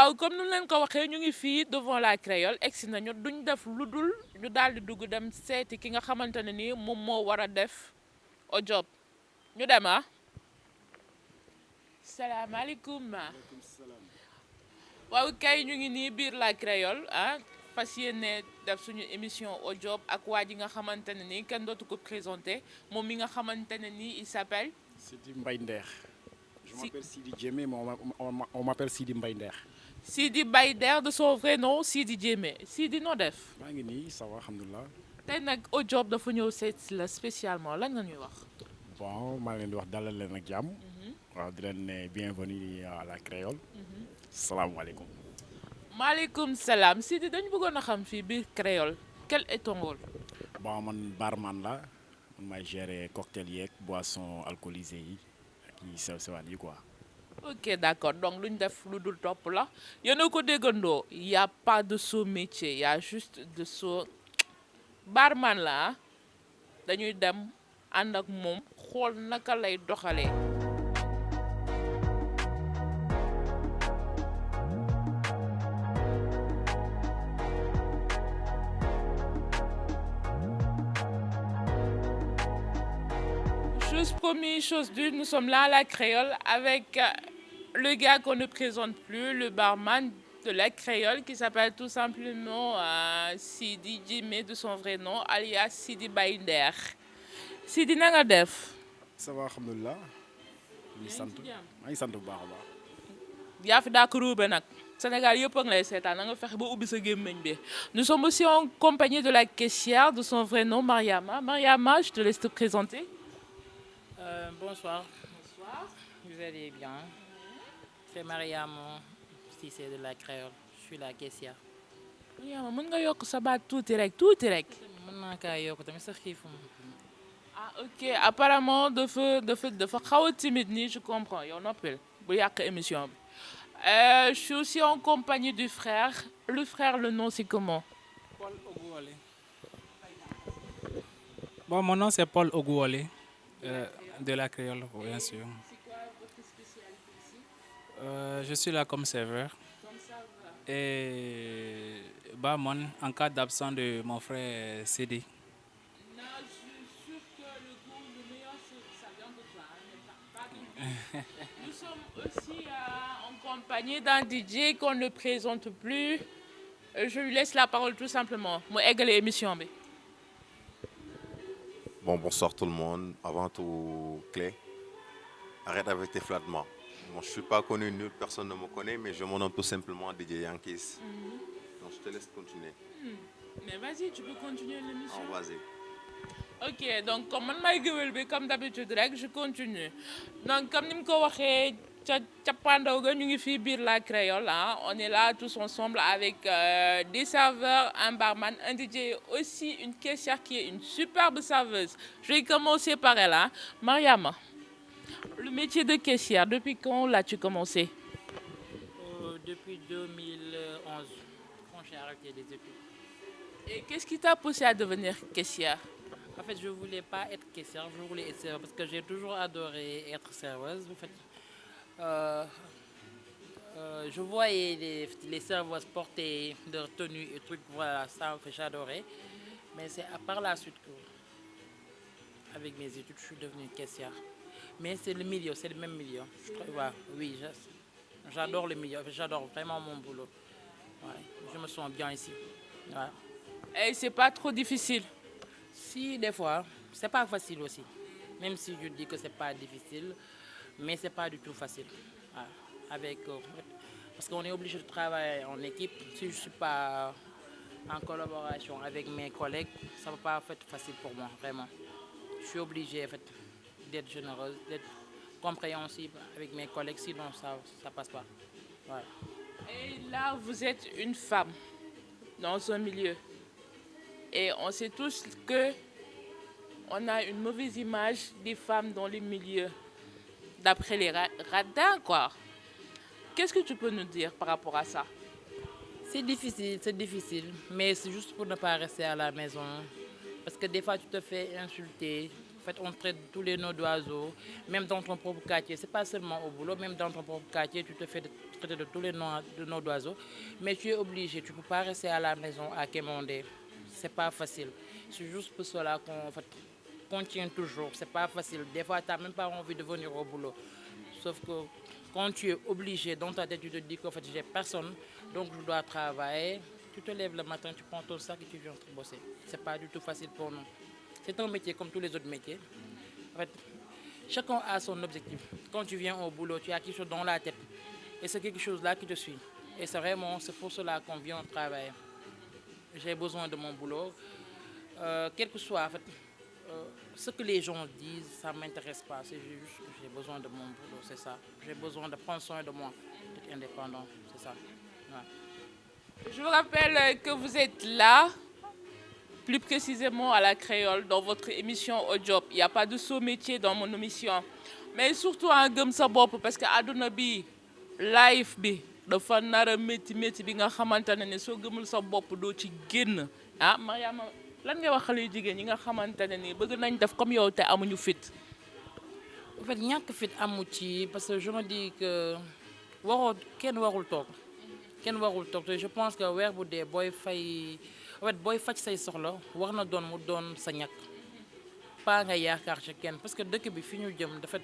waaw comme nu leen ko waxee ñu ngi fii devant la créole egsi nañu duñ def lu dul ñu daal di dugg dem seeti ki nga xamante ne ni moom moo war a def o job ñu dem ah. salaamaaleykum. Waaleykum salaam. waaw kay ñu ngi nii biir la créole ah fas yéene def suñu émission au job ak waa ji nga xamante ne ni kenn dootu ko présenté moom mi nga xamante ne ni il s'appelle. Sidi Mbaye Nder. Je Si- m'appelle Sidi Djemé, mais on m'appelle Sidi Mbaye Nder. Sidi Bayder de son vrai nom Sidi Diémé Sidi noo def. maa ngi nii ça va alhamdulilah. tey nag au job dafa ñëw seet si la spécialement lan nga ñuy wax. Bon maa ngi leen di wax dalal leen ak jàmm. waaw di leen ne bienvenue à la créole. salaamaaleykum. maaleykum salaam Sidi dañu bëggoon a xam fii biir créole quel est ton rôle. bon man barman la man maay gérer cocktail yeeg boisson alcoolisée yi ak yi sew sewaan yi quoi. ok d'accord donc lu ñu def lu dul topp la yéen a ko déggandoo y a pas de sot métier y a juste de sot barman la ah dañuy dem ànd ak moom xool naka lay doxalee. Chose promise, chose due, nous sommes là à la créole avec le gars qu'on ne présente plus, le barman de la créole qui s'appelle tout simplement Sidi Djimé de son vrai nom, alias Sidi Baynder. Sidi na nga def. ça va alhamdulilah. ñu sant maa ngi sant bu baax a baax. yaa fi daa ko ruube nag Sénégal yëpp a ngi lay seetaan na nga fexe ba ubbi sa gémmiñ bi. Nous sommes aussi en compagnie de la caissière de son vrai nom, Mariama. Mariama, je te laisse te présenter. Bonsoir. Vous allez bien? C'est Mariam Cissé de la Créole. Je suis la caissière. Mariama mën nga yokk sa baat tuuti rek tuuti rek. mën naa kaa yokk tamit sax xiifuma. ah ok apparemment dafa xaw a timide nii je comprends yow noppil bu yàq émission bi. Je suis aussi en compagnie du frère. Le frère, le nom c'est comment? Paul Ogouole. Bon, mon nom c'est Paul Ogouole, de la Créole, bien sûr. C'est quoi votre spécialité ici? Je suis là comme serveur Comme ça va. et barman en cas d'absence de mon frère Sidi. Non, je suis sûr que le goût, le meilleur, ça vient de toi, hein, mais pas de nous. Nous sommes aussi en compagnie d'un DJ qu'on ne présente plus. Je lui laisse la parole tout simplement. Mu eggale émission bi. Bon, bonsoir tout le monde. Avant tout, Clé, arrête avec tes flattements. Bon, je ne suis pas connu, nulle personne ne me connaît, mais je me nomme tout simplement DJ Yankees. Donc, je te laisse continuer. Mais vas-y, tu peux continuer l'émission. En vas-y. Ok donc comme man maay géwél bi comme d'habitude rek je continue donc comme ni mu ko waxee ca cappaandaw ga ñu ngi fii biir la créole ah on est là tous ensemble avec des serveurs, un barman, un DJ et aussi une caissière qui est une superbe serveuse. Je vais commencer par elle hein. Mariama, le métier de caissière depuis quand l'as-tu commencé? Depuis 2011, quand j'ai arrêté les études. Et qu'est-ce qui t'a poussé à devenir caissière? En fait, je voulais pas être caissière, je voulais être serveuse parce que j'ai toujours adoré être serveuse. En fait, je voyais les serveuses porter leur tenue et trucs, voilà, ça, en fait, j'adorais. Mais c'est par la suite que, avec mes études, je suis devenue caissière. Mais c'est le milieu, c'est le même milieu. Oui, j'adore le milieu, j'adore vraiment mon boulot. Ouais, je me sens bien ici. Ouais. Et c'est pas trop difficile? Si, des fois, c'est pas facile aussi. Même si je dis que c'est pas difficile, mais c'est pas du tout facile. Ouais. Parce qu'on est obligé de travailler en équipe. Si je suis pas en collaboration avec mes collègues, ça va pas être facile pour moi, vraiment. Je suis obligée en fait, d'être généreuse, d'être compréhensible avec mes collègues, sinon ça passe pas. Ouais. Et là, vous êtes une femme dans un milieu. Et on sait tous que on a une mauvaise image des femmes dans les milieux, d'après les radars, quoi. Qu'est-ce que tu peux nous dire par rapport à ça? C'est difficile, mais c'est juste pour ne pas rester à la maison. Parce que des fois, tu te fais insulter, En fait, on traite tous les noms d'oiseaux, même dans ton propre quartier. C'est pas seulement au boulot, même dans ton propre quartier, tu te fais traiter de tous les noms d'oiseaux. Mais tu es obligé, tu ne peux pas rester à la maison à quémander. C'est pas facile. C'est juste pour cela qu'on en fait, qu'on tient toujours. C'est pas facile. Des fois, tu n'as même pas envie de venir au boulot. Sauf que quand tu es obligé, dans ta tête, tu te dis qu'en fait, j'ai personne, donc je dois travailler. Tu te lèves le matin, tu prends ton sac et tu viens bosser. C'est pas du tout facile pour nous. C'est un métier comme tous les autres métiers. En fait, chacun a son objectif. Quand tu viens au boulot, tu as quelque chose dans la tête. Et c'est quelque chose là qui te suit. Et c'est vraiment, c'est pour cela qu'on vient au travail. J'ai besoin de mon boulot. Quel que soit en fait, ce que les gens disent, ça ne m'intéresse pas. C'est juste que j'ai besoin de mon boulot, c'est ça. J'ai besoin de prendre soin de moi, d'être indépendant, c'est ça. Ouais. Je vous rappelle que vous êtes là, plus précisément à la Créole, dans votre émission Au Job. Il n'y a pas de sot métier dans mon émission. Mais surtout en gëm sa bopp parce que àdduna bi life bi dafa nar a métti bi nga xamante ne soo gëmul sa bopp doo ci génn ah Mariama lan ngay wax xale yu jigéen ñi nga xamante ne ni bëgg nañ def comme yow te amuñu fit. En fait ñàkk fit amu ci parce que je me dis que kenn warul toog te je pense que weer bu dee booy fay en fait booy faj say soxla war na doon mu doon sa ñàkk pas nga yaakaar ci kenn parce que dëkk bi fi ñu jëm dafa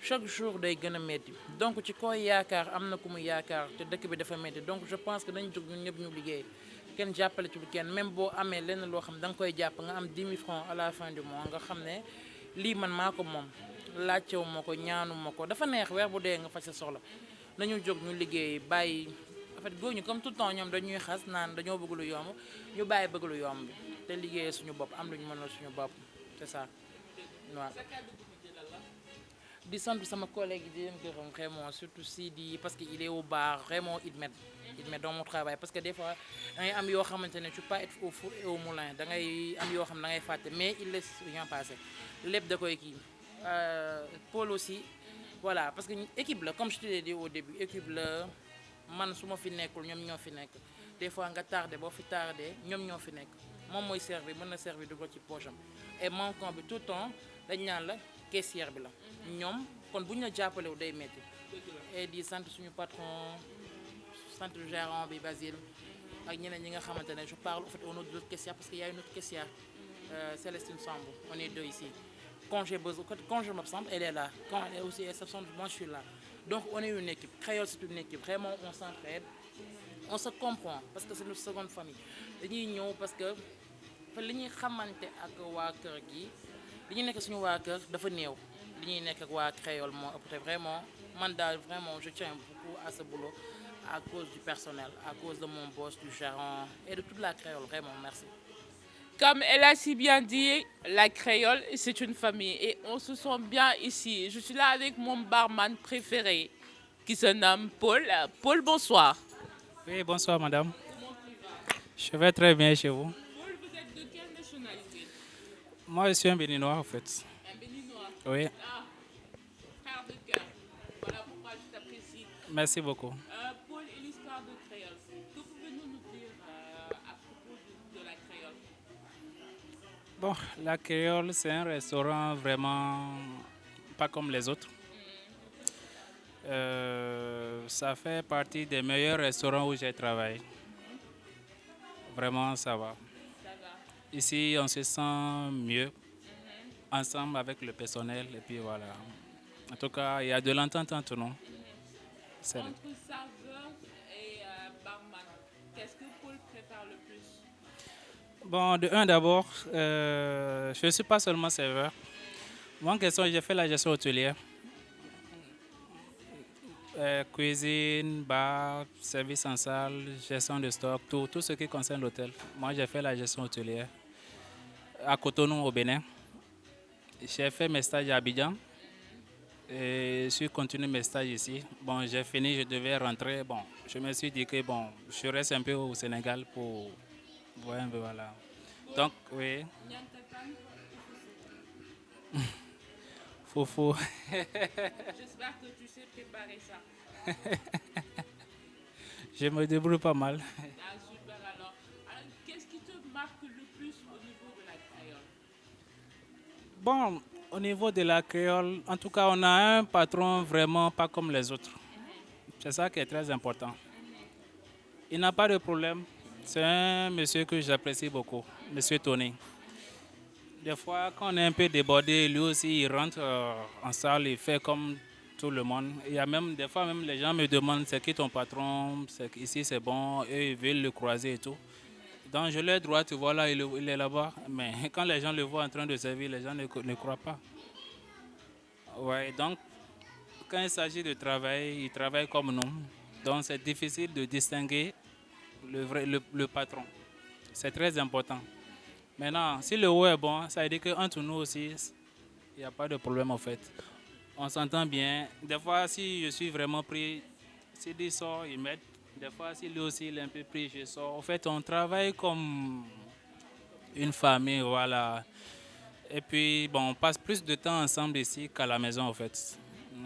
chaque jour day gën a métti donc ci koy yaakaar am na ku mu yaakaar te dëkk bi dafa métti donc je pense que dañ jóg ñun ñëpp ñu liggéey kenn jàppale ci kenn même boo amee lenn loo xam da nga koy jàpp nga am 10 000 francs à la fin du mois nga xam ne lii man maa ko moom laajtewu ma ko ñaanu ma ko dafa neex weer bu dee nga faj sa soxla nañu jóg ñu liggéey bàyyi en fait góor ñu comme tout le temps ñoom dañuy xas naan dañoo bëgg lu yomb ñu bàyyi bëgg lu yomb te liggéeyee suñu bopp am lu ñu mënal suñu bopp c'est ça waaw. di sant sama collègue di leen gërëm vraiment surtout Sidi parce que il est au bar vraiment il m'aide dans mon travail parce que des fois da ngay am yoo xamante ne tu peux pas être au four et au moulin da ngay am yoo xam da ngay fàtte mais il laisse rien passer lépp da koy kii Paul aussi voilà parce que équipe la comme je te l'ai dit au début équipe la man su ma fi nekkul ñoom ñoo fi nekk des fois nga tardé boo fi tardé ñoom ñoo fi nekk moom mooy servir mën na servir dugal ci poche am et manquant bi tout le temps dañ naan la caissière bi la ñoom kon bu ñu la jàppalewu day métti et di sant suñu patron sant gérant bi Basile ak ñeneen ñi nga xamante ne je parle en fait au nom de l'autre caissière parce qu'il y a une autre caissière Célestine Sambou on est deux ici quand j'ai besoin quand je m'absente elle est là quand elle est aussi s'absente moi je suis là donc on est une équipe Créole c'est une équipe vraiment on s'entraide on se comprend parce que c'est notre seconde famille dañuy ñëw parce que li ñuy xamante ak waa kër gi li ñu nekk suñu waa kër dafa néew li ñuy nekk ak waa Créole moo ëpp te vraiment man daal vraiment je tiens beaucoup à ce boulot à cause du personnel à cause de mon boss du gérant et de toute la Créole vraiment merci. Comme elle a si bien dit, la Créole, c'est une famille et on se sent bien ici. Je suis là avec mon barman préféré qui se nomme Paul. Paul, bonsoir. Oui, bonsoir madame. Je vais très bien chez vous. Paul, vous êtes de quelle nationalité? Moi, je suis un Béninois en fait. Un Béninois. Oui, Ah, frère de cœur. Voilà pourquoi je t'apprécie. merci beaucoup. Paul et l'histoire de Créole. Que pouvez-vous nous dire à propos de la Créole? Bon, la Créole, c'est un restaurant vraiment pas comme les autres. Ça fait partie des meilleurs restaurants où j'ai travaillé. Vraiment, ça va. Ça va. Ici, on se sent mieux, ensemble avec le personnel, et puis voilà. En tout cas, il y a de l'entente entre nous. C'est- Entre serveur et barman, qu'est-ce que Paul préfère le plus? Bon, de un d'abord, je ne suis pas seulement serveur. Moi, en question, j'ai fait la gestion hôtelière. Cuisine, bar, service en salle, gestion de stock, tout ce qui concerne l'hôtel. Moi, j'ai fait la gestion hôtelière à Cotonou, au Bénin. J'ai fait mes stages à Abidjan et je suis continué mes stages ici. Bon, j'ai fini, je devais rentrer. Bon, je me suis dit que bon, je reste un peu au Sénégal pour voir un peu, voilà. Donc, oui. Foufou. J'espère que tu sais préparer ça. Je me débrouille pas mal. Ah, super alors. Alors, qu'est-ce qui te marque le plus au niveau de la Créole? Bon, au niveau de la créole, en tout cas, on a un patron vraiment pas comme les autres. C'est ça qui est très important. Il n'a pas de problème. C'est un monsieur que j'apprécie beaucoup, monsieur Tony. Des fois, quand on est un peu débordé, lui aussi, il rentre en salle, il fait comme tout le monde. Il y a même, des fois, même les gens me demandent c'est qui ton patron, ici c'est bon, eux ils veulent le croiser et tout. Donc je leur droit, tu vois là, il est là-bas. Mais quand les gens le voient en train de servir, les gens ne croient pas. Ouais, donc quand il s'agit de travail, il travaille comme nous. Donc c'est difficile de distinguer le patron. C'est très important. Maintenant, si le haut est bon, ça veut dire qu'entre nous aussi, il n'y a pas de problème en fait. On s'entend bien. Des fois, si je suis vraiment pris, s'il dit sort, il m'aide. Des fois, si lui aussi il est un peu pris, je sors. En fait, on travaille comme une famille, voilà. Et puis, bon, on passe plus de temps ensemble ici qu'à la maison, en fait.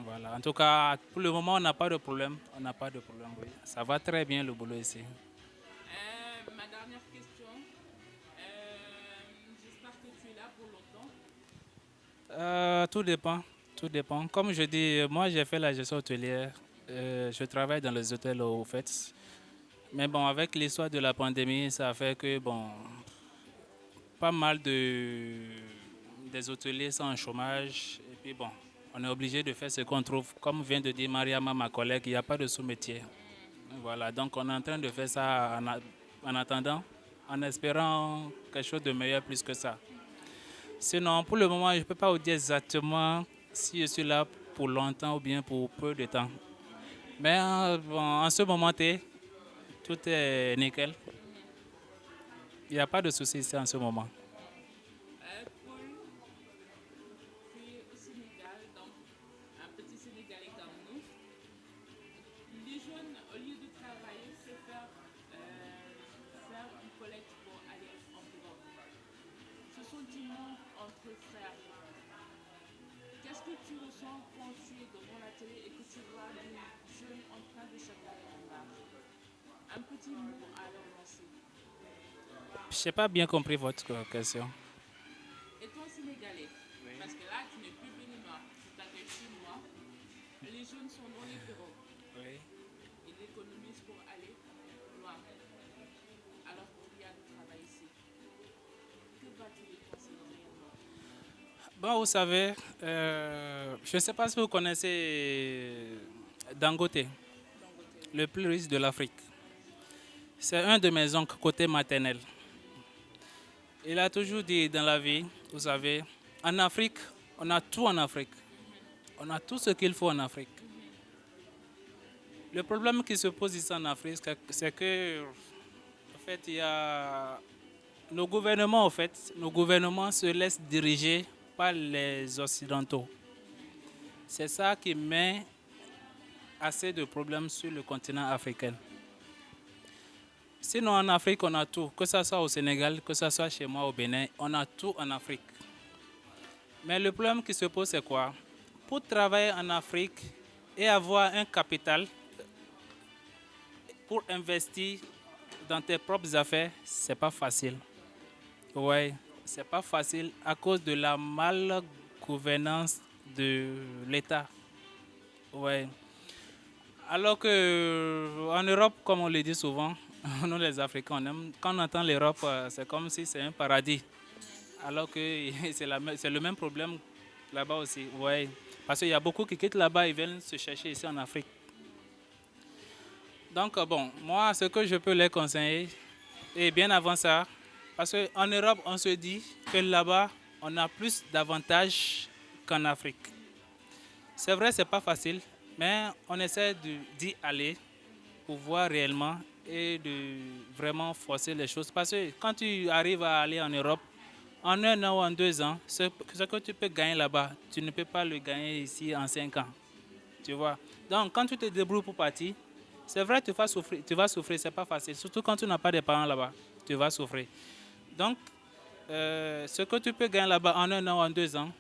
Voilà. En tout cas, pour le moment, on n'a pas de problème. On n'a pas de problème, oui. Ça va très bien le boulot ici. Ma dernière question. J'espère que tu es là pour longtemps. Tout dépend. Tout dépend. Comme je dis, moi, j'ai fait la gestion hôtelière. Je travaille dans les hôtels, au fait. Mais bon, avec l'histoire de la pandémie, ça a fait que, bon, pas mal des hôteliers sont en chômage. Et puis, bon, on est obligé de faire ce qu'on trouve. Comme vient de dire Mariama, ma collègue, il n'y a pas de sous-métier. Voilà, donc on est en train de faire ça en attendant, en espérant quelque chose de meilleur plus que ça. Sinon, pour le moment, je ne peux pas vous dire exactement si je suis là pour longtemps ou bien pour peu de temps. Mais bon, en ce moment, tout est nickel. Il n'y a pas de souci ici en ce moment. Paul, tu es au Sénégal, donc un petit Sénégalais comme nous. Les jeunes, au lieu de travailler, se faire une collecte pour aller en Europe. Ce sentiment entre frères. Qu'est-ce que tu ressens quand tu es devant la télé et que tu vois des jeunes en train de chanter en marche? Un petit mot à leur lancer. Je n'ai pas bien compris votre question. Étant sénégalais, parce que là, tu n'es plus béninois, tu t'accueilles chez moi, les jeunes sont dans les bureaux. Oui. Ils économisent pour aller loin, alors qu'il y a du travail ici. Que vas-tu les conseiller réellement? Bon, vous savez, je ne sais pas si vous connaissez Dangote, le plus riche de l'Afrique. C'est un de mes oncles côté maternel. Il a toujours dit dans la vie, vous savez, en Afrique, on a tout en Afrique. On a tout ce qu'il faut en Afrique. Le problème qui se pose ici en Afrique, c'est que, en fait, il y a nos gouvernements se laissent diriger par les Occidentaux. C'est ça qui met assez de problèmes sur le continent africain. Sinon, en Afrique, on a tout. Que ce soit au Sénégal, que ce soit chez moi au Bénin, on a tout en Afrique. Mais le problème qui se pose, c'est quoi? Pour travailler en Afrique et avoir un capital pour investir dans tes propres affaires, c'est pas facile. Oui, c'est pas facile à cause de la malgouvernance de l'État. Ouais. Alors qu'en Europe, comme on le dit souvent, nous les Africains, quand on entend l'Europe, c'est comme si c'est un paradis. Alors que c'est le même problème là-bas aussi. Ouais. Parce qu'il y a beaucoup qui quittent là-bas et viennent se chercher ici en Afrique. Donc, bon, moi, ce que je peux les conseiller, et bien avant ça, parce qu'en Europe, on se dit que là-bas, on a plus d'avantages qu'en Afrique. C'est vrai, c'est pas facile, mais on essaie d'y aller pour voir réellement et de vraiment forcer les choses. Parce que quand tu arrives à aller en Europe, en 1 an ou en 2 ans, ce que tu peux gagner là-bas, tu ne peux pas le gagner ici en 5 ans. Tu vois? Donc, quand tu te débrouilles pour partir, c'est vrai, tu vas souffrir, c'est pas facile. Surtout quand tu n'as pas de parents là-bas, tu vas souffrir. Donc, ce que tu peux gagner là-bas en 1 an ou en 2 ans,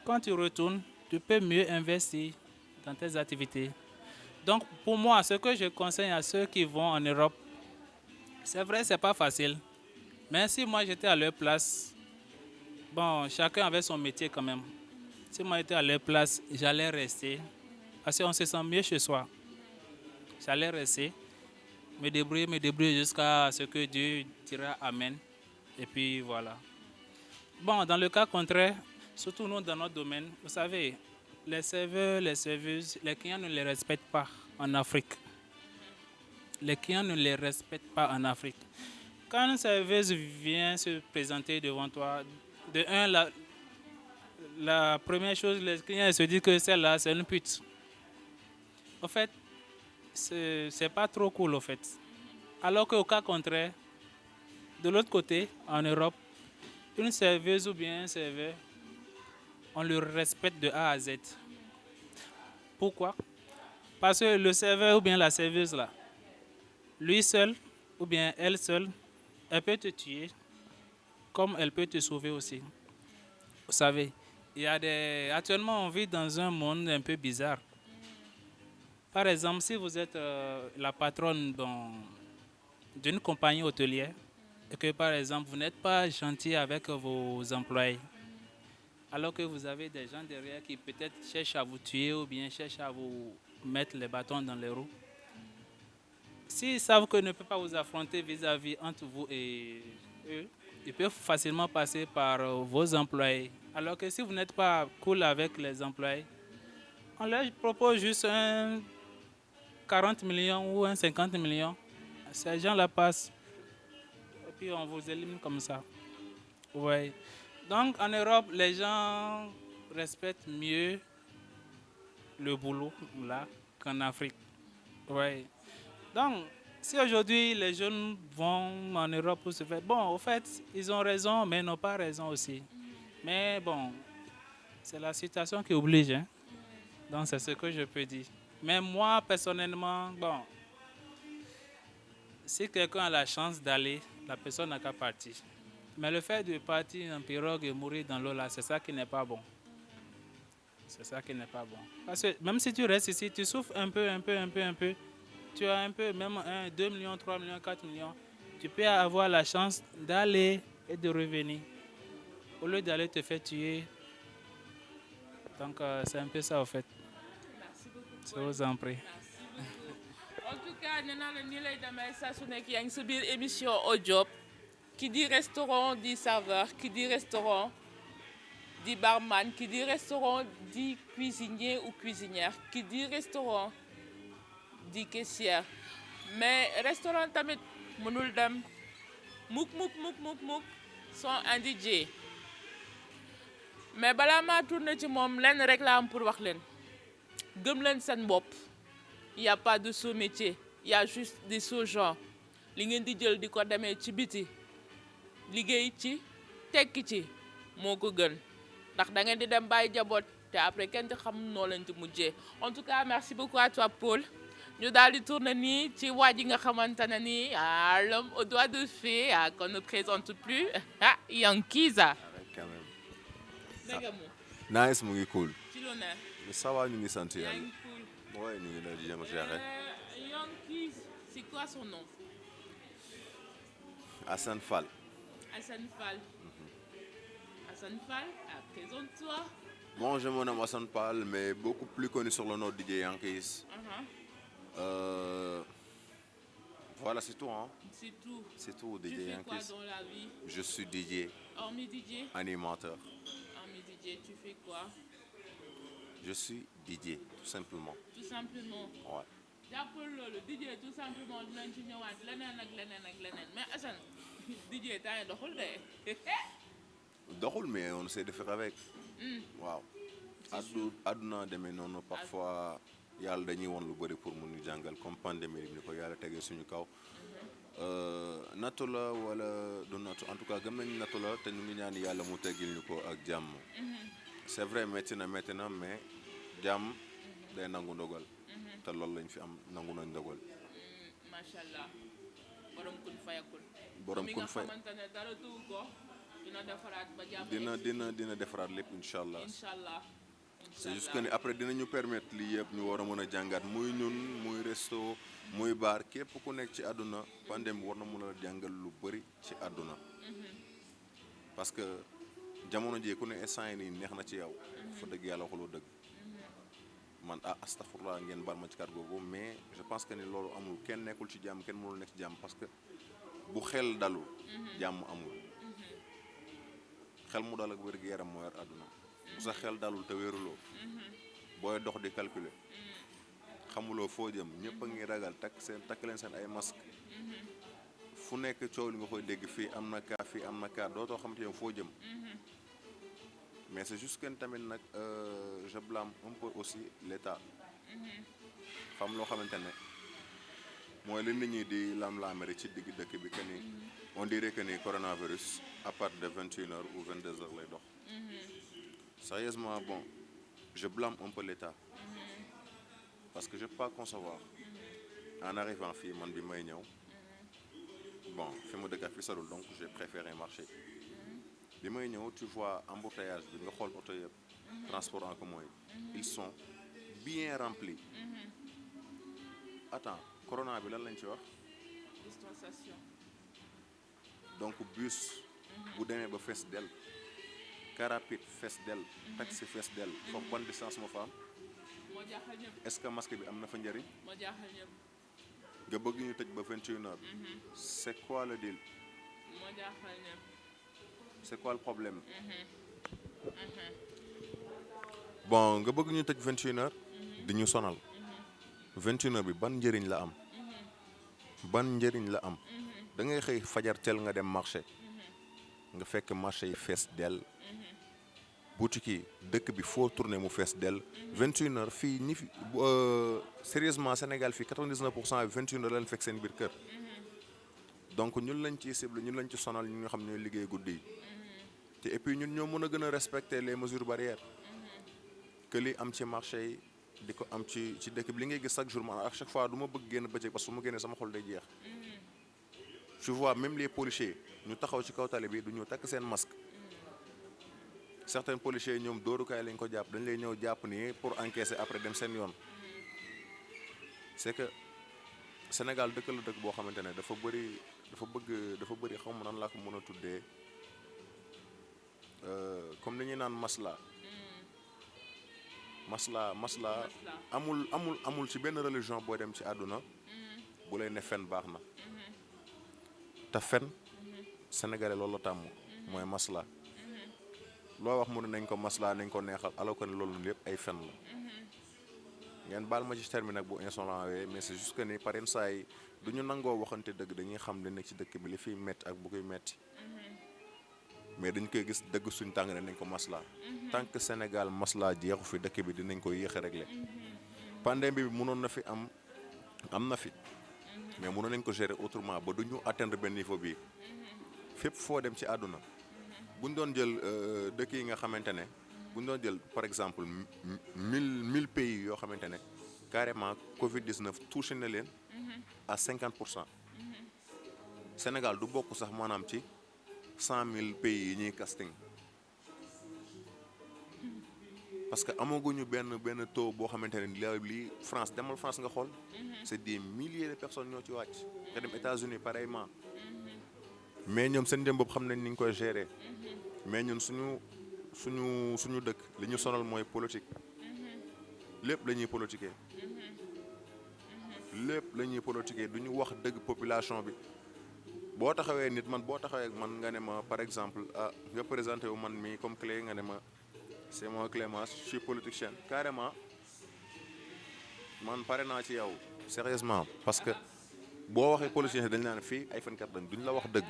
quand tu retournes, tu peux mieux investir dans tes activités. Donc, pour moi, ce que je conseille à ceux qui vont en Europe, c'est vrai, c'est pas facile. Mais si moi j'étais à leur place, Bon, chacun avait son métier quand même. Si moi j'étais à leur place, j'allais rester. Parce qu'on se sent mieux chez soi. J'allais rester, me débrouiller jusqu'à ce que Dieu dira Amen. Et puis voilà. Bon, dans le cas contraire, surtout nous dans notre domaine, vous savez, les serveurs, les serveuses, les clients ne les respectent pas en Afrique. Les clients ne les respectent pas en Afrique. Quand une serveuse vient se présenter devant toi, de un, la première chose, les clients se disent que celle-là, c'est une pute. En fait, c'est pas trop cool, en fait. Alors qu'au cas contraire, de l'autre côté, en Europe, une serveuse ou bien un serveur, on le respecte de A à Z. Pourquoi? Parce que le serveur ou bien la serveuse, là, lui seul ou bien elle seule, elle peut te tuer comme elle peut te sauver aussi. Vous savez, actuellement, on vit dans un monde un peu bizarre. Par exemple, si vous êtes la patronne d'une compagnie hôtelière et que, par exemple, vous n'êtes pas gentil avec vos employés, alors que vous avez des gens derrière qui peut-être cherchent à vous tuer ou bien cherchent à vous mettre les bâtons dans les roues, s'ils savent qu'ils ne peuvent pas vous affronter vis-à-vis entre vous et eux, ils peuvent facilement passer par vos employés. Alors que si vous n'êtes pas cool avec les employés, on leur propose juste un 40 millions ou un 50 millions. Ces gens-là passent et puis on vous élimine comme ça. Ouais. Donc en Europe, les gens respectent mieux le boulot là qu'en Afrique. Ouais. Donc, si aujourd'hui les jeunes vont en Europe pour se faire... Bon, au fait, ils ont raison, mais ils n'ont pas raison aussi. Mais bon, c'est la situation qui oblige. Hein. Donc, c'est ce que je peux dire. Mais moi, personnellement, bon, si quelqu'un a la chance d'aller, la personne n'a qu'à partir. Mais le fait de partir en pirogue et mourir dans l'eau, là, c'est ça qui n'est pas bon. C'est ça qui n'est pas bon. Parce que même si tu restes ici, tu souffres un peu. Tu as un peu, même 1, 2 millions, 3 millions, 4 millions. Tu peux avoir la chance d'aller et de revenir. Au lieu d'aller te faire tuer. Donc, c'est un peu ça, en fait. Merci beaucoup. Je vous en prie. Merci beaucoup. En tout cas, nee naa la nii lay demee saa su nekk yaa ngi sa biir émission Au Job. Qui dit restaurant dit serveur, qui dit restaurant dit barman, qui dit restaurant dit cuisinier ou cuisinière, qui dit restaurant dit caissière. Mais restaurant tamit mënul dem mukk sans un DJ. Mais balaa maa tourné ci moom lenn rek laa am pour wax leen gëm leen seen bopp. Il n'y a pas de sous métier, il y a juste des sous gens. Li ngeen di jël di ko demee ci biti liggéey ci tekki ci moo ko gën ndax da ngeen di dem bàyyi jaboot te après kenn di xam noo leen di mujjee. En tout cas, merci beaucoup à toi Paul. Ñu daal di tourner nii ci waa ji nga xamante ne nii l'homme aux doigts de fée qu'on ne présente plus Yankiza. Quand même. Nega mo Nice, mu ngi cool. ci lu ne Mais ça va, ñu ngi sant yaa yàlla. ngi cool. Ouais, ñu ngi dal di jéem a gérer. Yankiz, c'est quoi son nom? Hassan Fall. Hassan Fall. Hassan Fall, présente-toi. Bon, je me nomme Hassan Fall, mais beaucoup plus connu sur le nom de DJ Yankees. Voilà, c'est tout. Hein. C'est tout. C'est tout, Tu DJ fais quoi Yankees. dans la vie? Je suis DJ, Hormis DJ? animateur. Hormis DJ, tu fais quoi? Je suis DJ, tout simplement. Tout simplement. Ouais. jàppal loolu DJ tout simplement dinañ ci ñëwaat leneen ak leneen mais Assane DJ temps yi doxul de. Doxul, mais on essaie de faire avec. Waaw. Àdduna demee noonu parfois yàlla dañuy woon lu bëri pour mun ñu jàngal comme pandémie bi ni ko yàlla tegee suñu kaw. Nattu la wala du nattu en tout cas gëm nañu nattu la te ñu ngi ñaan yàlla mu teggil ñu ko ak jàmm. C'est vrai métti na mais jàmm day nangu ndogal. te loolu lañ fi am nangu nañ ndogal. macha allah borom kun fayakul. borom kun fay mi nga xamante ne dara tuwu ko dina defaraat ba jàmm. dina defaraat lépp incha allah. incha allah. c'est juste que ni après dinañu permettre lii yëpp ñu war a mën a jàngaat muy ñun muy resto muy bar képp ku nekk ci àdduna pandémie war na mën a jàngal lu bëri ci àdduna. parce que jamono jii ku ne instant yi nii neex na ci yow fa dëgg yàlla waxuloo dëgg man astafurlah ngeen baal ma ci kàddu googu mais je pense que ni loolu amul kenn nekkul ci jàmm kenn mënul nekk ci jàmm parce que bu xel dalul jàmm amul xel mu dal ak wér-gu-yaram moo yor àdduna bu sa xel dalul te wéeruloo booy dox di calculer xamuloo foo jëm ñëpp a ngi ragal takk leen seen ay masque fu nekk coow li nga koy dégg fii am na cas fii am na cas dootoo xamante yow foo jëm mais c'est juste que tamit nag je blâme un peu aussi l'État fam loo xamante ne mooy li nit ñi di lam-laame rek ci digg dëkk bi que ni on dirait que ni coronavirus à partir de 21h ou 22h lay dox sérieusement bon je blâme un peu l'État parce que je peux pas concevoir en arrivant fii man bi may ñëw bon fi mu dëkk fi sarul donc j'ai préféré marcher bi may ñëw tu vois embouteillage bi nga xool oto yëpp transport en commun yi ils sont bien remplis attends corona bi lan lañ ci wax distanciation. donc bus bu demee ba fees del car rapide fees del taxi fees del foofu ban distance moo fa am moo jaaxal ñëpp. est-ce que masque bi am na fa njëriñ moo jaaxal ñëpp. nga bëgg ñu tëj ba 21h c'est quoi le deal moo jaaxal ñëpp. c'est quoi le problème bon nga bëgg ñu tëj 21h di ñu sonal 21h bi ban njëriñ la am ban njëriñ la am da ngay xëy fajar teel nga dem marché nga fekk marché yi fees dell boutique yi dëkk bi foo tourné mu fees dell 21h fii ñi fi sérieusement Sénégal fii 99% bi 21h lañ fekk seen biir kër donc ñun lañ ciy cible ñun lañ ci sonal ñi nga xam ñooy liggéey guddi yi te et puis ñun ñoo mën a gën a respecter les mesures barrières que li am ci marché yi di ko am ci dëkk bi li ngay gis chaque jour man à chaque fois du ma bëgg génn bëccëg parce que su ma génnee sama xol day jeex tu vois même les policiers ñu taxaw ci kaw tali bi du ñu takk seen masque certains policiers ñoom dóorukaay lañ ko jàpp dañ lay ñëw jàpp nii pour encaisser après dem seen yoon c'est que Sénégal dëkk la dëkk boo xamante ne dafa bëri xaw ma nan laa ko mën a tuddee comme ni ñuy naan masla amul ci benn religion boo dem ci àdduna bu lay ne fen baax na te fen sénégalais loolu la tàmm mooy masla loo wax mu ne nañ ko masla nañ ko neexal alors que ne loolu lépp ay fen la ngeen baal ma ci terme nag bu insolent wee mais c'est juste que ni par saa yi du ñu nangoo waxante dëgg dañuy xam li nekk ci dëkk bi li fiy metti ak bu koy metti mais dañ koy gis dëgg suñ tàng ne nañ ko masla tant que Sénégal masla jeexu fi dëkk bi dinañ ko yéex a régler pandémie bi mënoon na fi am na fi mais mënoon nañ ko gérer autrement ba du ñu atteindre benn niveau bi fépp foo dem ci àdduna buñ doon jël dëkk yi nga xamante ne buñ doon jël par exemple 1000 pays yoo xamante ne carrément Covid-19 touché na leen à 50%. Sénégal du bokk sax maanaam ci 100 000 pays yi ñuy casting parce que amaguñu benn taux boo xamante ne lii France demal France nga xool c'est des milliers de personnes ñoo ci wàcc nga dem États-Unis pareillement mais ñoom seen jëm bopp xam nañ ni ñu koy gérer mais ñun suñu dëkk li ñu sonal mooy politique lépp la ñuy politiquer du ñu wax dëgg population bi boo taxawee nit man boo taxawee man nga ne ma par exemple nga présenté wu man mii comme clé nga ne ma c'est moi Clémence je suis politicien carrément man pare naa ci yow sérieusement parce que boo waxee politicien dañ naan fii ay fenkat dañ duñ la wax dëgg.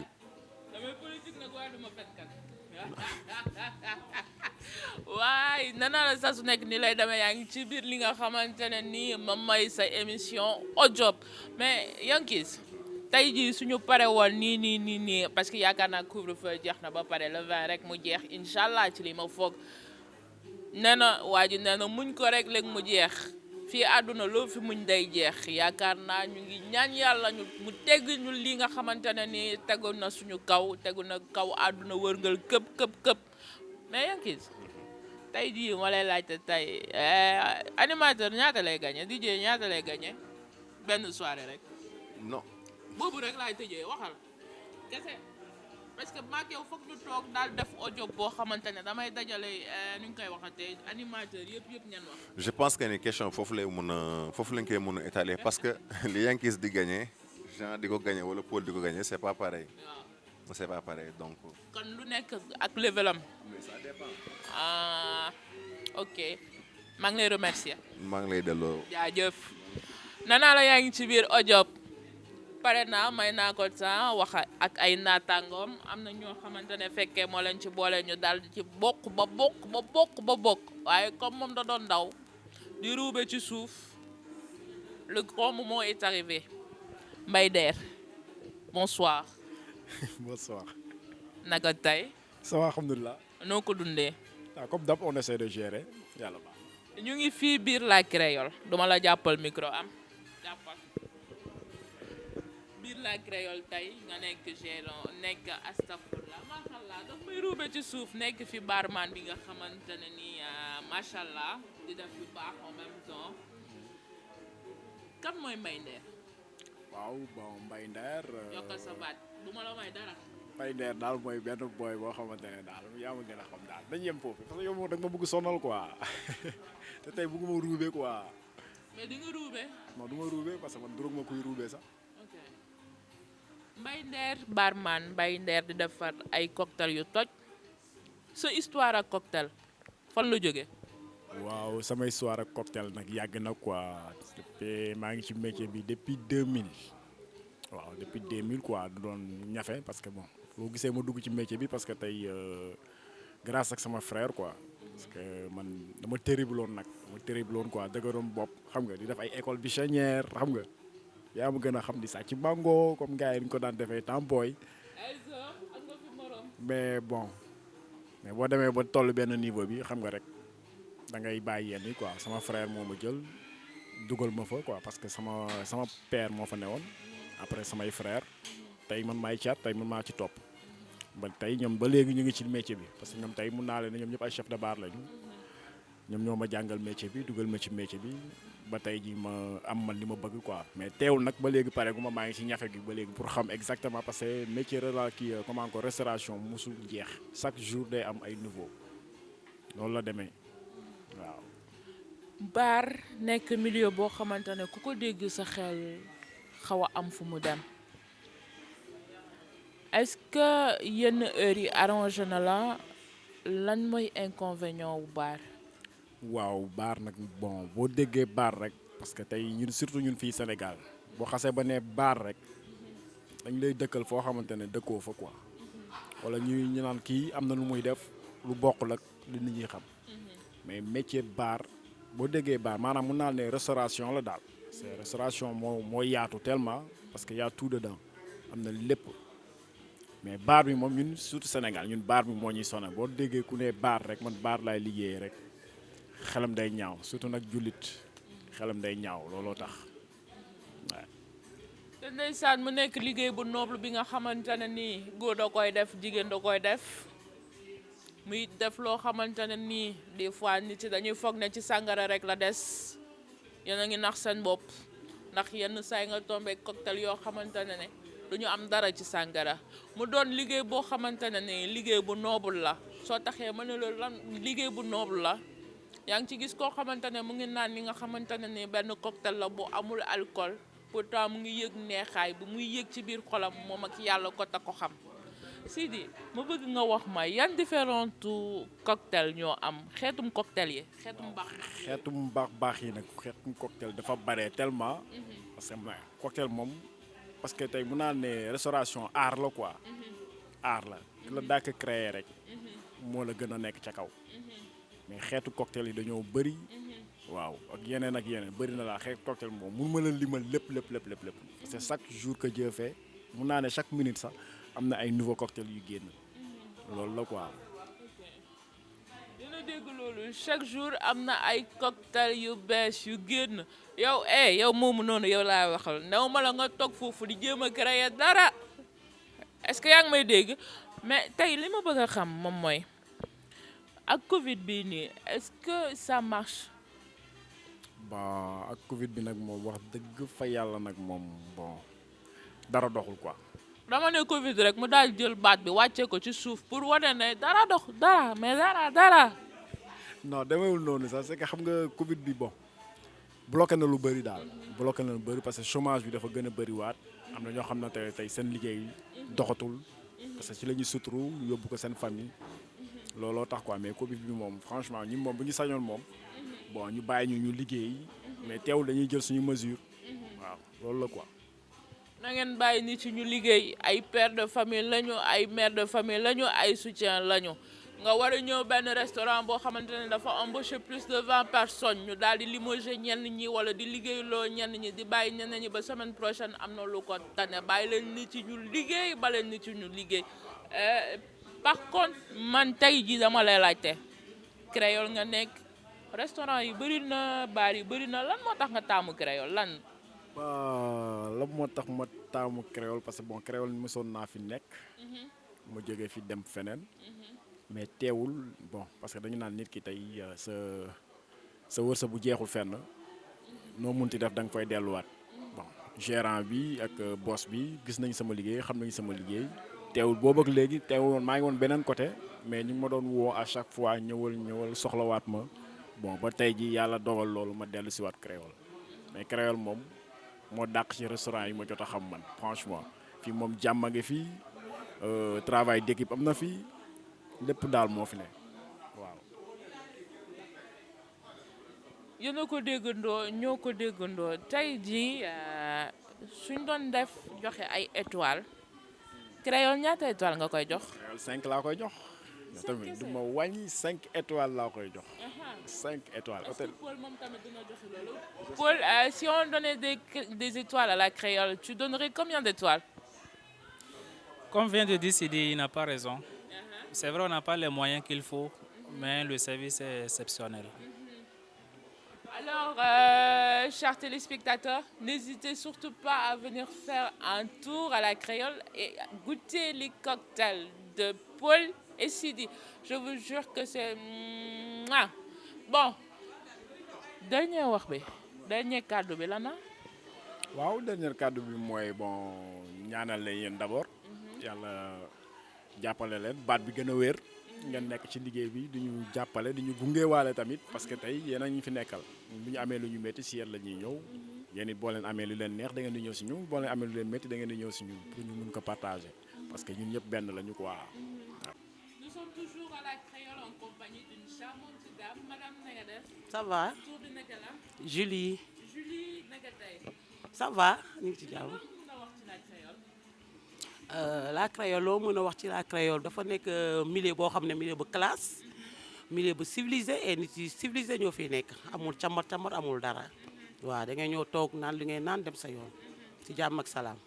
damay politique nag waaye duma fenkat waaye nana la saa su nekk nii lay demee yaa ngi ci biir li nga xamante ne nii moom mooy sa émission Ojob mais Yankees tey jii suñu pare woon nii parce que yaakaar naa couvre-feu jeex na ba pare le 20 rek mu jeex incha allah ci li ma foog nee na waa ji nee na muñ ko rek léegi mu jeex fii àdduna loo fi muñ day jeex yaakaar naa ñu ngi ñaan yàlla mu tegg ñu li nga xamante ne nii tegu na suñu kaw tegu na kaw àdduna wërngal këpp mais Yankees tey jii ma lay laajte tey animateur ñaata lay gagné DJ ñaata lay gagné benn soirée rek. non. boobu rek laay tëjee waxal kese. parce que maag yow foog ñu toog daal def audio boo xamante ne damay dajale nu ñu koy waxatee animateur yëpp ngeen wax. je pense que ni question foofu lañ koy mën a étaler parce que li Yankees di gagné Jean di ko gagné wala Paul di ko gagné c'est pas pareil. waaw c'est pas pareil donc. kon lu nekk ak level am. mais ça dépend. ah ok maa ngi lay remercier. maa ngi lay delloo. jaajëf nanaa la yaa ngi ci biir audio pare naa may naa ko temps wax ak ay naataangoom am na ñoo xamante ne fekkee moo leen ci boole ñu daal di ci bokk ba bokk waaye comme moom da doon daw di ruube ci suuf le grand moment est arrivé Mbaye Der bonsoir. Bonsoir. naka tey. Ça va, alhamdulilah. noo ko dundee. Comme d'hab, on essaie de gérer. Yàlla baax. ñu ngi fii biir la Créole duma la jàppal micro am jàppal biir la Créole tey nga nekk gérant nekk astafurlah macha allah daf may ruube ci suuf nekk fi barman bi nga xamante ne ni macha allah di def lu baax en même temps kan mooy Mbaye Der. waaw bon Mbaye Der. yokkal sa baat du ma la may dara. Mbaye Der daal mooy benn boy boo xamante ne daal yaa ma gën a xam daal dañu yem foofu parce que yow moom da nga ma bëgg sonal quoi te tey bëgguma ruube quoi. mais di nga ruube. non du ma ruube parce que man durug ma kuy ruube sax. ok Mbaye Der barman Mbaye Der di defar ay cocktail yu toj sa histoire ak cocktail fan la jóge waaw sama histoire ak cocktail nag yàgg na quoi te maa ngi ci métier bi depuis 2000 waaw depuis 2000 quoi du doon ñafe parce que bon boo gisee ma dugg ci métier bi parce que tey grâce ak sama frère quoi parce que man dama terrible woon quoi dëgëroon bopp xam nga di def ay école bichonnière xam nga yaa ma gën a xam di sàcc mango comme gars yi ñu ko daan defee temps booy mais bon mais boo demee ba toll benn niveau bi xam nga rek da ngay bàyyi yenn yi quoi sama frère moo ma jël dugal ma fa quoi parce que sama père moo fa newoon après samay frère tey man maay caat tey man maa ci topp ba tey ñoom ba léegi ñu ngi ci métier bi parce que ñoom tey mun naa leen ne ñoom ñëpp ay chef de bar lañu ñoom ñoo ma jàngal métier bi dugal ma ci métier bi ba tey ji ma am man li ma bëgg quoi mais teewul nag ba léegi pare gu ma maa ngi ci ñafe gi ba léegi pour xam exactement parce que métier comment ko restauration musul jeex chaque jour day am ay nouveau loolu la demee waaw. bar nekk milieu boo xamante ne ku ko dégg sa xel xaw a am fu mu dem est-ce que yenn heures yi arrangé na la lan mooy inconvénient wu bar. waaw bar nag bon boo déggee bar rek parce que tey ñun surtout ñun fii Sénégal boo xasee ba ne bar rek dañ lay dëkkal foo xamante ne dëkkoo fa quoi wala ñu naan kii am na lu muy def lu bokkul ak li nit ñi xam mais métier bar boo déggee bar maanaam mun naa ne restauration la daal c'est restauration moo yaatu tellement parce que y a tout dedans am na lépp mais bar bi moom ñun surtout Sénégal ñun bar bi moo ñuy sonal boo déggee ku ne bar rek man bar laay liggéeyee rek xelam day ñaaw surtout nag jullit xelam day ñaaw looloo tax waaw. te ndeysaan mu nekk liggéey bu noble bi nga xamante ne nii góor da koy def jigéen da koy def muy def loo xamante ne nii des fois nit yi dañuy foog ne ci sàngara rek la des yéen a ngi nax seen bopp ndax yenn saa yi nga tombé cocktail yoo xamante ne duñu am dara ci sàngara mu doon liggéey boo xamante ne nii liggéey bu noble la soo taxee ma ne la lan liggéey bu noble la. yaa ngi ci gis koo xamante ne mu ngi naan li nga xamante ne ni benn cocktail la bu amul alcool pourtant mu ngi yëg neexaay bu muy yëg ci biir xolam moom ak yàlla ko ta ko xam Sidi ma bëgg nga wax ma yan différents cocktail ñoo am xeetum cocktail yi xeetum baax yi nag xeetum cocktail dafa bare tellement parce que cocktail moom parce que tey mun naa ne restauration art la quoi art la ki la daak créer rek moo la gën a nekk ca kaw mais xeetu cocktail yi dañoo bëri waaw ak yeneen bëri na laa xeetu cocktail moom mun ma la limal lépp parce que chaque jour que Dieu fait mun naa ne chaque minute sax am na ay nouveau cocktail yu génn loolu la quoi. dina dégg loolu chaque jour am na ay cocktail yu bees yu génn yow yow moomu noonu yow laa waxal new ma la nga toog foofu di jéem a créer dara est-ce que yaa ngi may dégg mais tey li ma bëgg a xam moom mooy. ak Covid bi nii est-ce que ça marche. bon ak Covid bi nag moom wax dëgg fa yàlla nag moom bon dara doxul quoi dama ne Covid rek mu daal jël baat bi wàccee ko ci suuf pour wane ne dara dox dara mais dara. non demeewul noonu sax c'est que xam nga Covid bi bon bloqué na lu bëri daal. bloqué na lu bëri parce que chômage bi dafa gën a bëriwaat am na ñoo xam ne tey seen liggéey doxatul parce que ci la ñuy suturu yóbbu ko seen famille looloo tax quoi mais Covid bi moom franchement ñun moom bu ñu sañoon moom bon ñu bàyyi ñu liggéey mais teewul dañuy jël suñu mesure waaw loolu la quoi. na ngeen bàyyi nit ci ñu liggéey ay père de famille lañu ay mère de famille lañu ay soutien lañu nga war a ñëw benn restaurant boo xamante ne dafa embaucher plus de 20 personnes ñu daal di limoger ñenn ñi wala di liggéeyloo ñenn ñi di bàyyi ñenn ñi ba semaine prochaine am na lu ko tane bàyyi leen nit ci ñu liggéey ba leen nit ci ñu liggéey par contre man tey jii dama lay laajte créole nga nekk restaurant yi bëri na bar yi bëri na lan moo tax nga taamu créole lan. la moo tax ma taamu créole parce que bon créole mosoon naa fi nekk. mu jógee fi dem feneen. mais teewul bon parce que dañu naan nit ki tey sa wërsëg bu jeexul fenn noo munti def da nga fay delluwaat bon gérant bi ak boss bi gis nañ sama liggéey xam nañ sama liggéey teewul boobu ak léegi teewul maa ngi woon beneen côté mais ñu ngi ma doon woo à chaque fois ñëwal soxlawaat ma bon ba tey ji yàlla dogal loolu ma dellu si waat créole mais créole moom moo dàq ci restaurant yi ma jot a xam man franchement fii moom jàmm a ngi fii travail d'équipe am na fii lépp daal moo fi ne waaw. yéen a ko déggandoo ñoo ko déggandoo tey jii suñ doon def joxe ay étoiles créole ñaata étoile nga koy jox. créole 5 laa koy jox. tamit du ma wàññi 5 étoiles laa koy jox. 5 étoiles. hôtel Paul moom tamit dina joxe loolu. Paul si on donnait des étoiles à la créole tu donnerais combien d'étoiles. Comme vient de dire Sidi, il n'a pas raison. C'est vrai, on n'a pas les moyens qu'il faut, mais le service est exceptionnel. Alors, chers téléspectateurs, n'hésitez surtout pas à venir faire un tour à la créole et goûter les cocktails de Paul et Sidi. Je vous jure que c'est... Bon, dernier kàddu bi lan la. waaw dernier kàddu bi mooy bon ñaanal leen yéen d'abord. yàlla jàppale leen baat bi gën a wér. ngeen nekk ci liggéey bi du ñu jàppale du ñu gungewaale tamit parce que tey yéen a ñu fi nekkal bu ñu amee lu ñu métti si yéen la ñuy ñëw yéen it boo leen amee lu leen neex da ngeen di ñëw si ñun boo leen amee lu leen métti da ngeen di ñëw si ñun pour ñu mun ko partager parce que ñun ñëpp benn la ñu quoi. Nous sommes toujours à la créole en compagnie d'une charmante dame madame nanga def. Ça va. Tur bi naka la. Julie. Julie naka tey. Ça va ñu ngi ci jàmm. Mën na wax ci la créole. La créole loo mën a wax ci la créole dafa nekk milieu boo xam ne milieu bu classe milieu bu civilisé et nit yi civilisé ñoo fi nekk amul cambar amul dara waaw da ngay ñëw toog naan li ngay naan dem sa yoon ci jàmm ak salaam.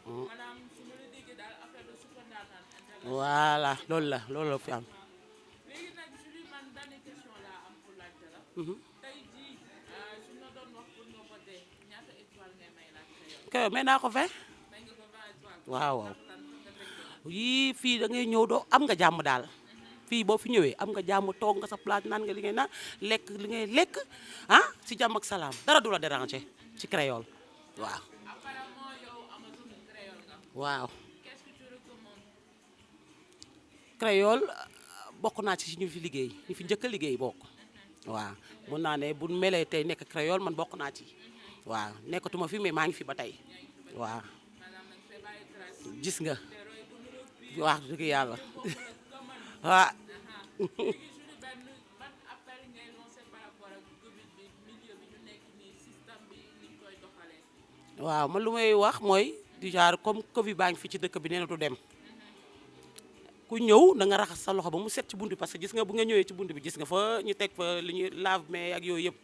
Maanaam su ma la déggee daal affaire de super ndaanaan internet. voilà loolu la fi am. Léegi nag Julie man benn question laa am pour laajte la. Tey jii su ma doon wax pour nga voté ñaata étoile ngay may la créole. kay may naa ko fe May nga ko 20 étoiles. waaw yii fii da ngay ñëw doo am nga jàmm daal fii boo fi ñëwee am nga jàmm toog nga sa place naan nga li ngay naan lekk li ngay lekk si jàmm ak salaam dara du la déranger ci créole waaw. Apparemment yow amatul créole nga. waaw Qu'est-ce que tu recommandes? créole bokk naa ci ñu fi liggéey ñu fi njëkk a liggéey bokk waaw mun naa ne bu melee tey nekk créole man bokk naa ci waaw nekkatuma fi mais maa ngi fi ba tey waaw gis nga wax dëgg yàlla waaw. Léegi Julie ban appel ngay lancé par rapport ak Covid bi milieu bi ñu nekk nii système bi ni ñu koy doxalee. waaw man lu may wax mooy du genre comme Covid baa ngi fi ci dëkk bi nee na du dem ku ñëw na nga raxas sa loxo ba mu set ci bunt bi parce que gis nga bu nga ñëwee ci bunt bi gis nga fa ñu teg fa li ñuy lave-mains ak yooyu yëpp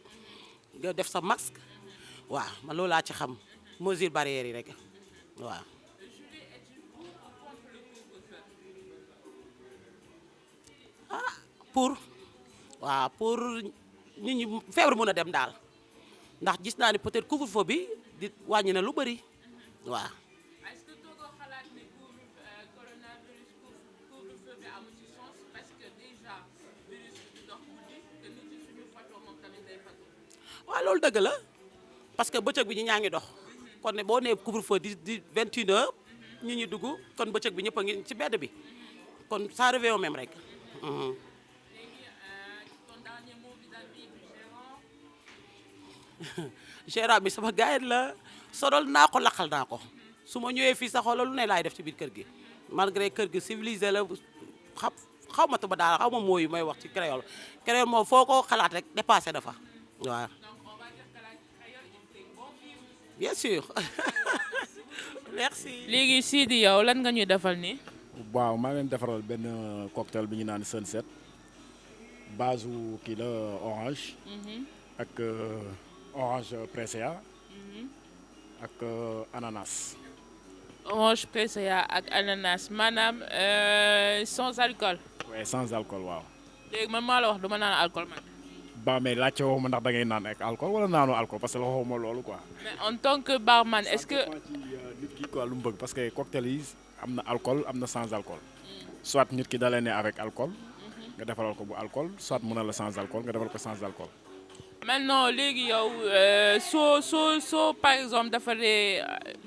nga def sa masque waaw man loolu laa ci xam mesure barrière yi rek waaw. pour nit ñi feebar mën a dem daal ndax gis naa ne peut-être couvre-feu bi di wàññi na lu bëri waaw. Est-ce que toogoo xalaat ne coronavirus couvre-feu bi amu ci sens parce que déjà virus bi dox guddi te nit yi suñu fatoo moom tamit day fatoo. waaw loolu dëgg la parce que bëccëg bi ñi ñaa ngi dox kon ne boo nee couvre-feu di 21h ñi ñi dugg kon bëccëg bi ñëpp a ngi ci bedd bi kon ça revient au même rek. gérant bi sama gaayet la sonal naa ko laqal naa ko su ma ñëwee fii sax xoolal lu ne laay def ci biir kër gi malgré kër gi civilisé la xaw ma tuba daal xaw ma mooyu may wax ci créole créole moom foo ko xalaat rek dépassé dafa waaw bien sûr merci. léegi Sidi yow lan nga ñuy defal nii. waaw maa ngi leen defaral benn cocktail bi ñu naan Sunset base kii la orange. ak orange presséa ak ananas. orange presséa ak ananas maanaam sans alcool. oui sans alcool waaw. léegi man maa la wax duma naan alcool man. ba mais laajte woo ma ndax da ngay naan ak alcool wala naanoo alcool parce que la waxuma loolu quoi. mais en tant que barman est-ce que. nit ki quoi lu mu bëgg parce que cocktail yi am na alcool am na sans alcool. soit nit ki da lay ne avec alcool. nga defaral ko bu alcool soit mu ne la sans alcool nga defal ko sans alcool. maintenant léegi yow soo par exemple defaree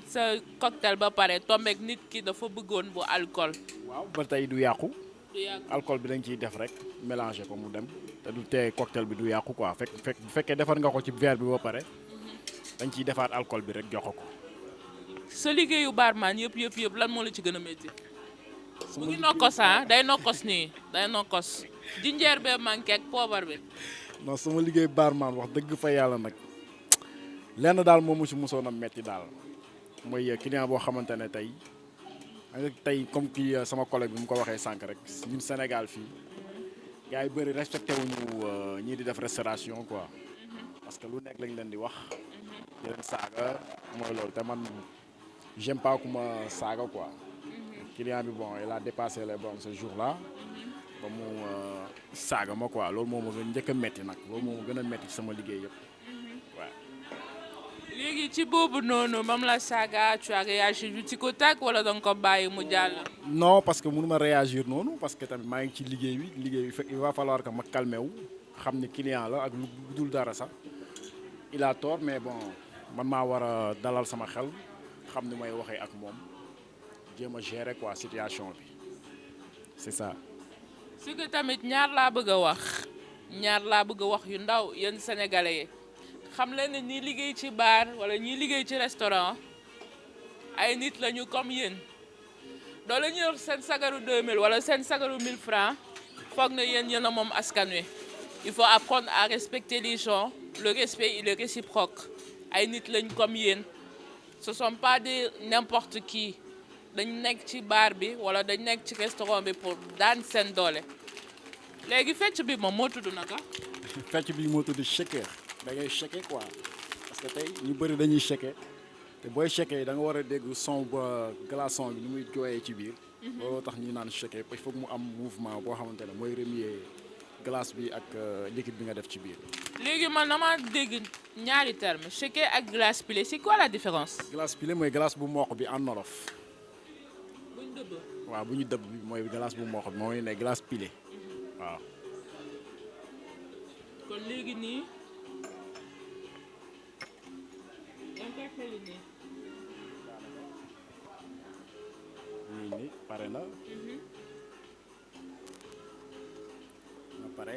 sa cocktail ba pare tombeek nit ki dafa bëggoon bu alcool. waaw ba tey du yàqu. du yàqu alcool bi dañ ciy def rek mélanger ko mu dem te du tee cocktail bi du yàqu quoi bu fekkee defar nga ko ci verre bi ba pare dañ ciy defaat alcool bi rek jox ko. sa liggéeyu barman yëpp lan moo la ci gën a métti. mu ngi nokkos day nokkos nii day nokkos jinjeer bee manqué ak poobar bi. non sama liggéey barman wax dëgg fa yàlla nag lenn daal moom si mosoon a metti daal mooy client boo xamante ne tey comme kii sama collègue bi mu ko waxee sànq rek ñun Sénégal fii gars yi bëri respecté wuñu ñii di def restauration quoi parce que lu nekk lañ leen di wax di leen saaga mooy loolu te man j'aime pas ku ma saaga quoi client bi bon il a dépassé les bornes ce jour-là ba mu saaga ma quoi loolu moo ma gën njëkk a metti nag loolu moo ma gën a metti ci sama liggéey yëpp waaw. léegi ci boobu noonu moom la saaga tu as réagi du tic au tac wala danga ko bàyyi mu jàll. non parce que mënu ma réagir noonu parce que tamit maa ngi ci liggéey bi il va falloir que ma calmé wu xam ni client la ak lu dul dara sax il a tort mais bon man maa war a dalal sama xel xam ni may waxee ak moom jéem a gérer quoi situation bi c'est ça. su que tamit ñaar laa bëgg a wax yu ndaw yéen sénégalais yi xam leen ne ñi liggéey ci bar wala ñi liggéey ci restaurant ay nit lañu comme yéen doo la ñu yor seen sagaru 2000 wala seen sagaru 1000 francs foog na yéen a moom askan wi il faut apprendre à respecter les gens le respect il est réciproque ay nit lañ comme yéen ce sont pas des n'importe qui dañ nekk ci bar bi wala dañ nekk ci restaurant bi pour daan seen doole léegi fecc bi moom moo tudd naka. fecc bi moo tudd shaker da ngay shaker quoi parce que tey ñu bëri dañuy shaker te booy shaker da nga war a dégg son ba glaçon bi ni muy jooyee ci biir. looloo tax ñu naan shaker il faut mu am mouvement boo xamante ne mooy remuer glace bi ak liquide bi nga def ci biir. léegi man dama dégg ñaari termes shaker ak glace pilée c'est quoi la différence. glace pilée mooy glace bu mokk bi en wolof. waaw bu ñu dëbb bi mooy glace bu mokk bi mooy ne glace pilée waaw. kon léegi nii nii pare na. na pare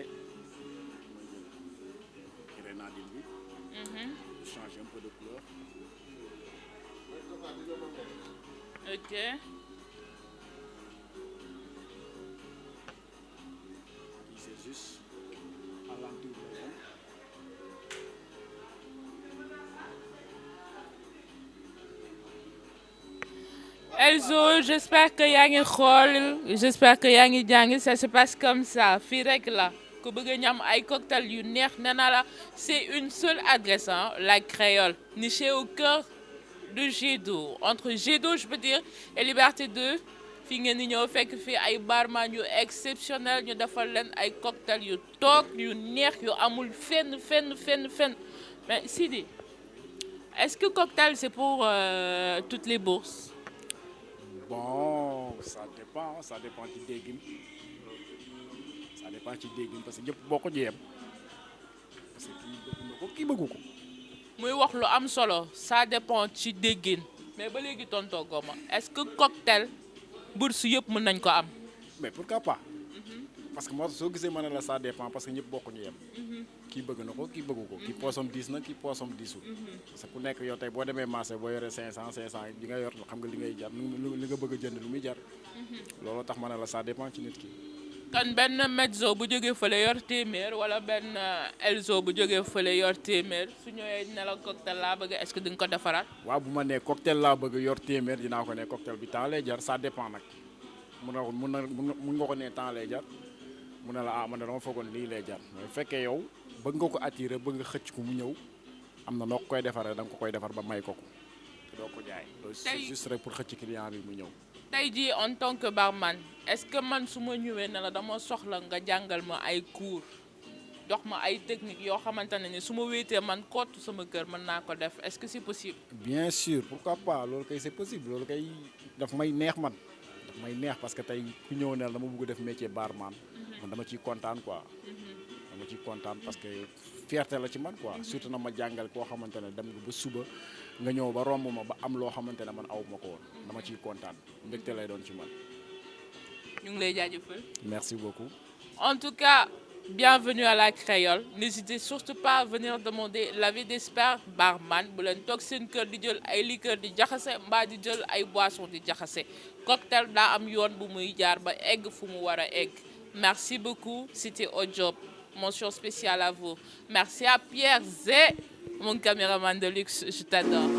grenadine bi. changer un peu de couleur. ok. C'est juste à l'entour de la. Elzo, j'espère que yaa ngi xool j'espère que yaa ngi jàng ça se passe comme ça fii rek la ku bëgg a ñam ay cocktail yu neex nee naa la c'est une seule adresse la Créole niché au cœur de Jet-d'eau entre Jet-d'eau je peux dire et Liberté 2 fii ngeen di ñëw fekk fii ay barman yu exceptionnel ñu defal leen ay cocktail yu toog yu neex yu amul fenn mais Sidi est-ce que cocktail c'est pour toutes les bourses. Bon, ça dépend ci déggin parce que ñëpp boo ko jéem parce que kii bëgg na ko kii bëggu ko. muy wax lu am solo ça dépend ci déggin mais ba léegi tontoo goma est-ce que cocktail bourse yëpp mën nañ ko am. mais pourquoi pas parce que moo tax soo gisee ma ne la ça dépend parce que ñëpp bokkuñu yem kii bëgg na ko kii bëggu ko kii poosam diis na kii poosam diisul parce que ku nekk yow tey boo demee marché boo yoree 500 li nga yor xam nga li ngay jar li nga bëgg a jënd lu muy jar looloo tax ma ne la ça dépend ci nit ki. kon benn mezzo bu jógee fële yor téeméer wala benn elzo bu jógee fële yor téeméer su ñëwee ne la cocktail laa bëgg est-ce que di nga ko defaraat. waaw bu ma nee cocktail laa bëgg yor téeméer dinaa ko ne cocktail bi temps lay jar ça dépend nag mun nga ko ne temps lay jar mu ne la ah man de dama foogoon lii lay jar mais bu fekkee yow bëgg nga ko attirer bëgg nga xëcc ko mu ñëw am na noo ko koy defaree da nga ko koy defar ba may ko te doo ko jaay. c'est juste rek pour xëcc client bi mu ñëw. tey jii en tant que barman est-ce que man su ma ñëwee ne la dama soxla nga jàngal ma ay cours jox ma ay techniques yoo xamante ne ni su ma wéetee man kottu sama kër mën naa ko def est-ce que c'est possible. bien sûr pourquoi pas loolu kay c'est possible loolu kay daf may neex man daf may neex parce que tey ku ñëw ne la dama bëgg def métier barman man dama ciy kontaan quoi. dama ciy kontaan parce que fierté la ci man quoi surtout na ma jàngal koo xamante ne dem nga ba suba nga ñëw ba romb ma ba am loo xamante ne man aw ma ko woon dama ciy kontaan mbégte lay doon ci man. ñu ngi lay jaajëfal. merci beaucoup. En tout cas, bienvenue à la Créole. N'hésitez surtout pas à venir demander l'avis d'expert barman bu leen toog seen kër di jël ay liqueur di jaxase mbaa di jël ay boissons di jaxase cocktail daa am yoon bu muy jaar ba egg fu mu war a egg. Merci beaucoup, c'était Ojob. Mention spéciale à vous. Merci à Pierre Zé, mon caméraman de luxe, je t'adore.